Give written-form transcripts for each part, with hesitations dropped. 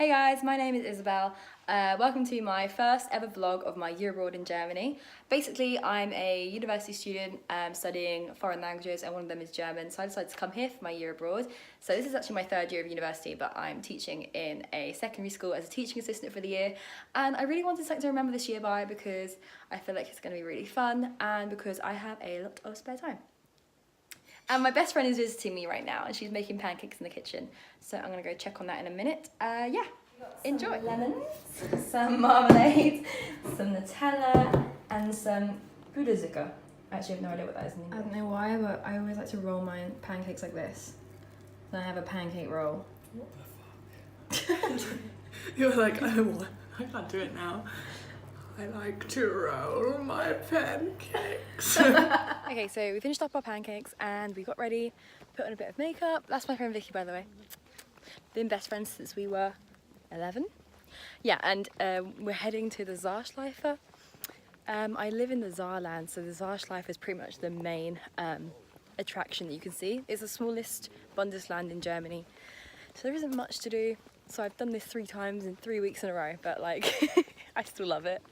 Hey guys, my name is Isabel. Welcome to my first ever vlog of my year abroad in Germany. Basically, I'm a university student studying foreign languages, and one of them is German, so I decided to come here for my year abroad. So this is actually my third year of university, but I'm teaching in a secondary school as a teaching assistant for the year, and I really wanted something to remember this year by because I feel like it's going to be really fun and because I have a lot of spare time. And my best friend is visiting me right now and she's making pancakes in the kitchen. So I'm gonna go check on that in a minute. Yeah, enjoy. Some lemons, some marmalade, some Nutella, and some Puderzucker. I actually have no idea what that is in English. I don't know why, but I always like to roll my pancakes like this. Then I have a pancake roll. What the fuck? You were like, oh, what? I can't do it now. I like to roll my pancakes. Okay, so we finished up our pancakes and we got ready, put on a bit of makeup. That's my friend Vicky, by the way. Been best friends since we were 11. Yeah, and we're heading to the Saarschleife. I live in the Saarland, so the Saarschleife is pretty much the main attraction that you can see. It's the smallest Bundesland in Germany, so there isn't much to do. So I've done this 3 times in 3 weeks in a row, but like, I still love it.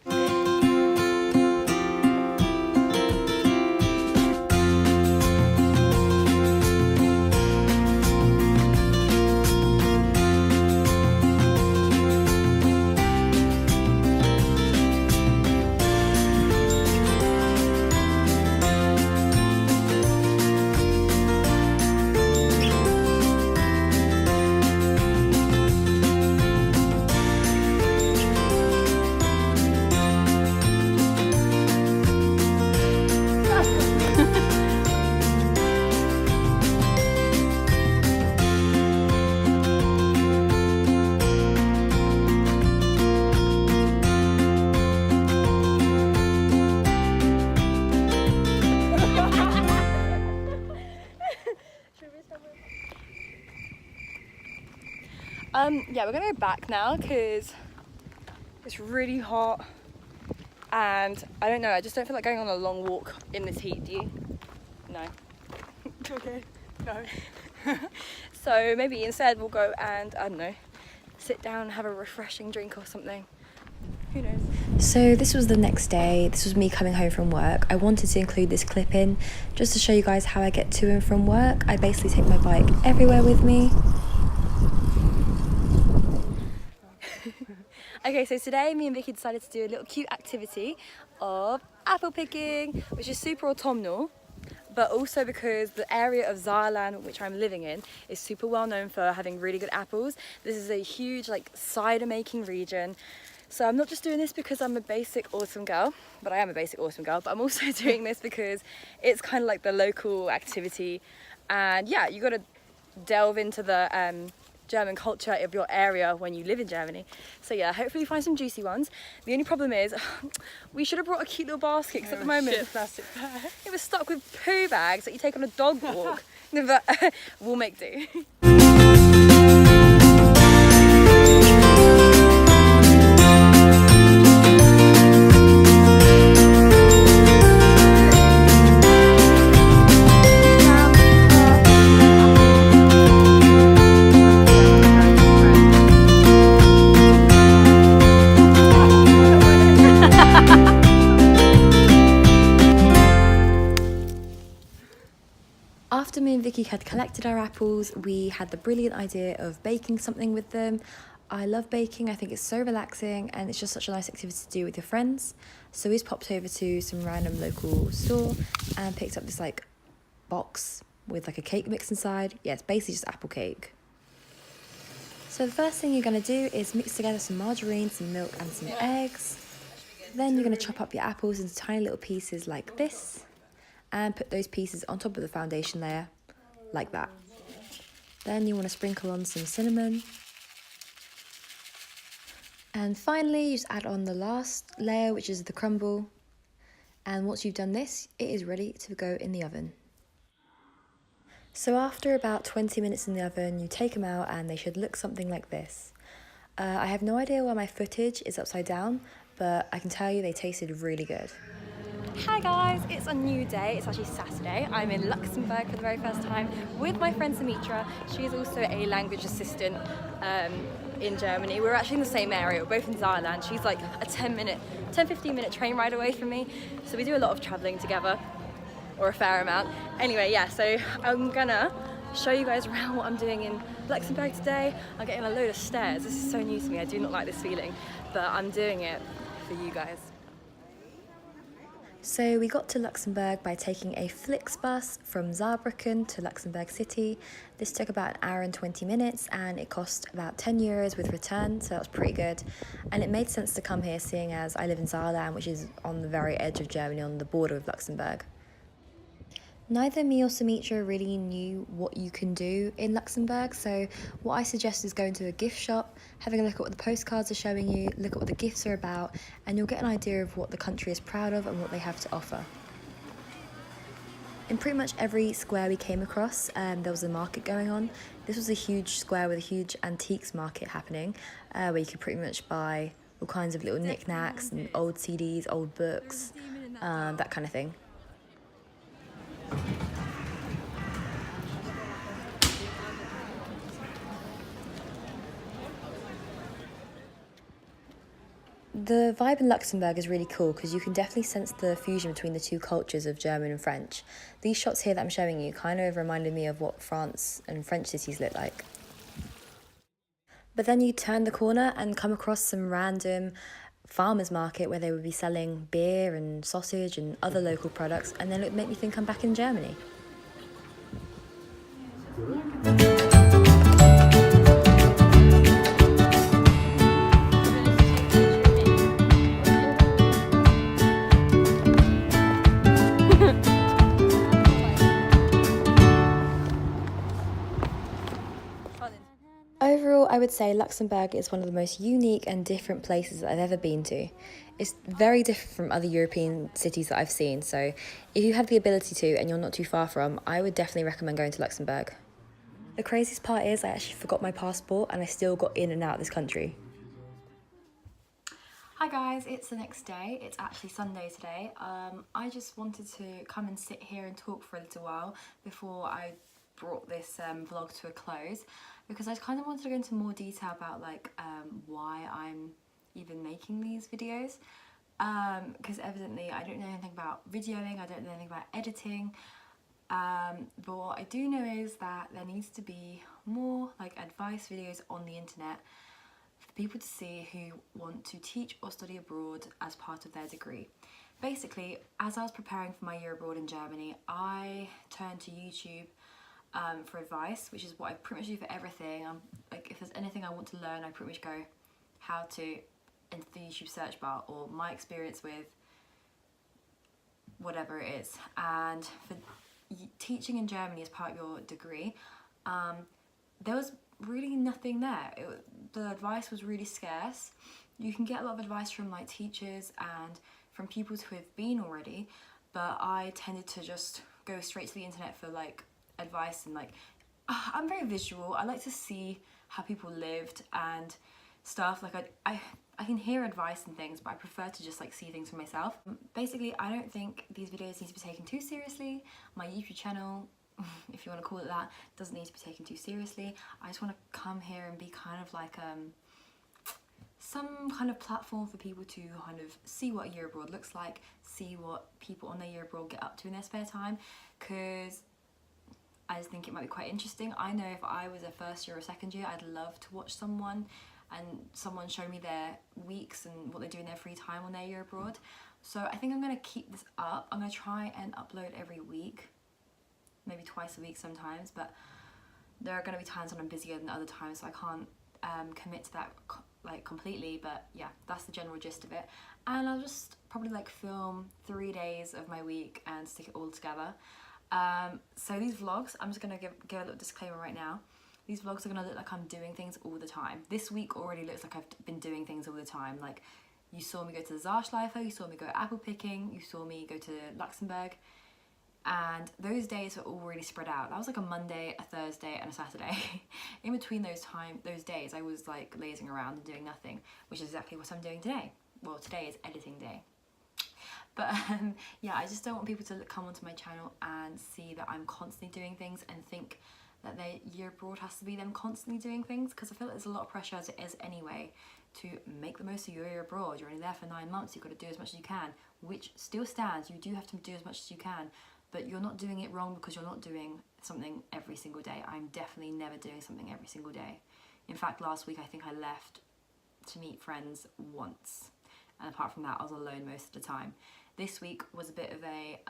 Yeah, we're gonna go back now because it's really hot and I don't know, I just don't feel like going on a long walk in this heat, do you? No. Okay, no. So maybe instead we'll go and, I don't know, sit down and have a refreshing drink or something. Who knows? So this was the next day. This was me coming home from work. I wanted to include this clip in just to show you guys how I get to and from work. I basically take my bike everywhere with me. Okay, so today me and Vicky decided to do a little cute activity of apple picking, which is super autumnal, but also because the area of Saarland, which I'm living in, is super well known for having really good apples. This is a huge like cider making region. So I'm not just doing this because I'm a basic awesome girl, but I am a basic awesome girl, but I'm also doing this because it's kind of like the local activity. And yeah, you got to delve into the German culture of your area when you live in Germany. So yeah, hopefully you find some juicy ones. The only problem is we should have brought a cute little basket because at the moment Plastic bag. it was stuck with poo bags that you take on a dog walk. But we'll make do. After me and Vicky had collected our apples, we had the brilliant idea of baking something with them. I love baking, I think it's so relaxing and it's just such a nice activity to do with your friends. So we just popped over to some random local store and picked up this like box with like a cake mix inside. Yeah, it's basically just apple cake. So the first thing you're going to do is mix together some margarine, some milk and some eggs. Then you're going to chop up your apples into tiny little pieces like this. And put those pieces on top of the foundation layer, like that. Then you want to sprinkle on some cinnamon. And finally, you just add on the last layer, which is the crumble. And once you've done this, it is ready to go in the oven. So after about 20 minutes in the oven, you take them out and they should look something like this. I have no idea why my footage is upside down, but I can tell you they tasted really good. Hi guys, it's a new day. It's actually Saturday. I'm in Luxembourg for the very first time with my friend Samitra. She is also a language assistant in Germany. We're actually in the same area. We're both in Saarland. She's like a 10-15 minute train ride away from me. So we do a lot of traveling together, or a fair amount. Anyway, yeah, so I'm gonna show you guys around what I'm doing in Luxembourg today. I'm getting a load of stairs. This is so new to me. I do not like this feeling, but I'm doing it for you guys. So we got to Luxembourg by taking a Flixbus from Saarbrücken to Luxembourg City. This took about an hour and 20 minutes and it cost about 10 euros with return, so that was pretty good. And it made sense to come here seeing as I live in Saarland, which is on the very edge of Germany on the border of Luxembourg. Neither me or Samitra really knew what you can do in Luxembourg, so what I suggest is going to a gift shop, having a look at what the postcards are showing you, look at what the gifts are about, and you'll get an idea of what the country is proud of and what they have to offer. In pretty much every square we came across, there was a market going on. This was a huge square with a huge antiques market happening, where you could pretty much buy all kinds of little knickknacks and old CDs, old books, that kind of thing. The vibe in Luxembourg is really cool because you can definitely sense the fusion between the two cultures of German and French. These shots here that I'm showing you kind of reminded me of what France and French cities look like. But then you turn the corner and come across some random farmers market where they would be selling beer and sausage and other local products, and then it would make me think I'm back in Germany. Overall, I would say Luxembourg is one of the most unique and different places that I've ever been to. It's very different from other European cities that I've seen, so if you have the ability to and you're not too far from, I would definitely recommend going to Luxembourg. The craziest part is I actually forgot my passport and I still got in and out of this country. Hi guys, it's the next day. It's actually Sunday today. I just wanted to come and sit here and talk for a little while before I brought this vlog to a close, because I kind of wanted to go into more detail about like why I'm even making these videos, because evidently I don't know anything about videoing, I don't know anything about editing, but what I do know is that there needs to be more like advice videos on the internet for people to see who want to teach or study abroad as part of their degree. Basically, as I was preparing for my year abroad in Germany, I turned to YouTube for advice, which is what I pretty much do for everything. Like, if there's anything I want to learn, I pretty much go how to into the YouTube search bar, or my experience with whatever it is. And for teaching in Germany as part of your degree, there was really nothing there. The advice was really scarce. You can get a lot of advice from like teachers and from people who have been already, but I tended to just go straight to the internet for like advice, and like I'm very visual. I like to see how people lived and stuff. Like I can hear advice and things, but I prefer to just like see things for myself. Basically, I don't think these videos need to be taken too seriously. My YouTube channel, if you want to call it that, doesn't need to be taken too seriously. I just want to come here and be kind of like some kind of platform for people to kind of see what a year abroad looks like, see what people on their year abroad get up to in their spare time, because I just think it might be quite interesting. I know if I was a first year or second year, I'd love to watch someone show me their weeks and what they do in their free time on their year abroad. So I think I'm going to keep this up. I'm going to try and upload every week, maybe twice a week sometimes, but there are going to be times when I'm busier than other times, so I can't commit to that like completely. But yeah, that's the general gist of it. And I'll just probably like film 3 days of my week and stick it all together. So these vlogs, I'm just going to give a little disclaimer right now. These vlogs are going to look like I'm doing things all the time. This week already looks like I've been doing things all the time. Like, you saw me go to the Saarschleife, you saw me go apple picking, you saw me go to Luxembourg, and those days were all really spread out. That was like a Monday, a Thursday and a Saturday. In between those days, I was like lazing around and doing nothing, which is exactly what I'm doing today. Well, today is editing day. But yeah, I just don't want people to come onto my channel and see that I'm constantly doing things and think that their year abroad has to be them constantly doing things, because I feel like there's a lot of pressure as it is anyway to make the most of your year abroad. You're only there for 9 months, you've got to do as much as you can, which still stands. You do have to do as much as you can, but you're not doing it wrong because you're not doing something every single day. I'm definitely never doing something every single day. In fact, last week I think I left to meet friends once, and apart from that I was alone most of the time. This week was a bit of a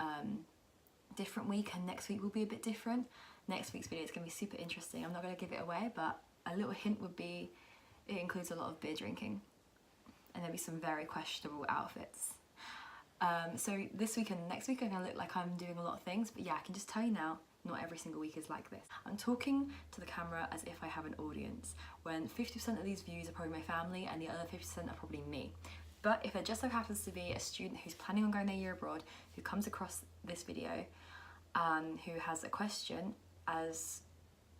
different week, and next week will be a bit different. Next week's video is going to be super interesting. I'm not going to give it away, but a little hint would be it includes a lot of beer drinking, and there'll be some very questionable outfits. So this week and next week I'm going to look like I'm doing a lot of things, but yeah, I can just tell you now, not every single week is like this. I'm talking to the camera as if I have an audience, when 50% of these views are probably my family and the other 50% are probably me. But if it just so happens to be a student who's planning on going their year abroad, who comes across this video, who has a question as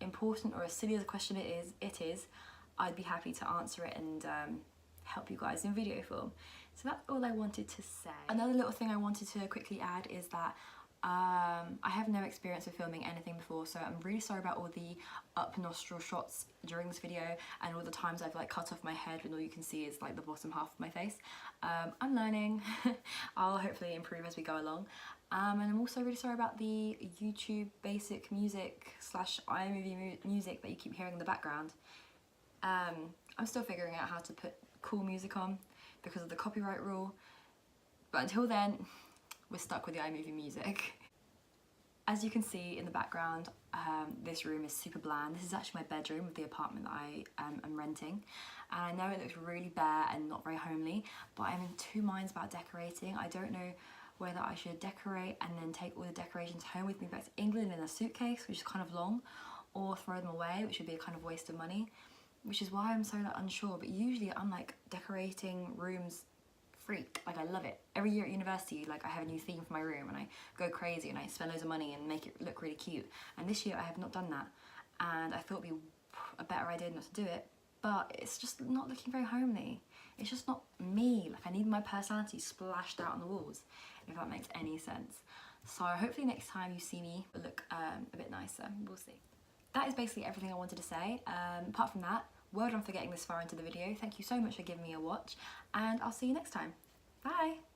important or as silly as a question it is, I'd be happy to answer it and help you guys in video form. So that's all I wanted to say. Another little thing I wanted to quickly add is that I have no experience with filming anything before, so I'm really sorry about all the up nostril shots during this video and all the times I've like cut off my head when all you can see is like the bottom half of my face. I'm learning. I'll hopefully improve as we go along. And I'm also really sorry about the YouTube basic music / iMovie music that you keep hearing in the background. I'm still figuring out how to put cool music on because of the copyright rule, but until then we're stuck with the iMovie music. As you can see in the background, this room is super bland. This is actually my bedroom of the apartment that I am renting, and I know it looks really bare and not very homely, but I'm in two minds about decorating. I don't know whether I should decorate and then take all the decorations home with me back to England in a suitcase, which is kind of long, or throw them away, which would be a kind of waste of money, which is why I'm so like unsure. But usually I'm like decorating rooms freak, like I love it. Every year at university, like I have a new theme for my room and I go crazy and I spend loads of money and make it look really cute. And this year I have not done that, and I thought it'd be a better idea not to do it, but it's just not looking very homely. It's just not me. Like I need my personality splashed out on the walls, if that makes any sense. So hopefully next time you see me look a bit nicer. We'll see. That is basically everything I wanted to say. Apart from that, well done for getting this far into the video. Thank you so much for giving me a watch, and I'll see you next time. Bye!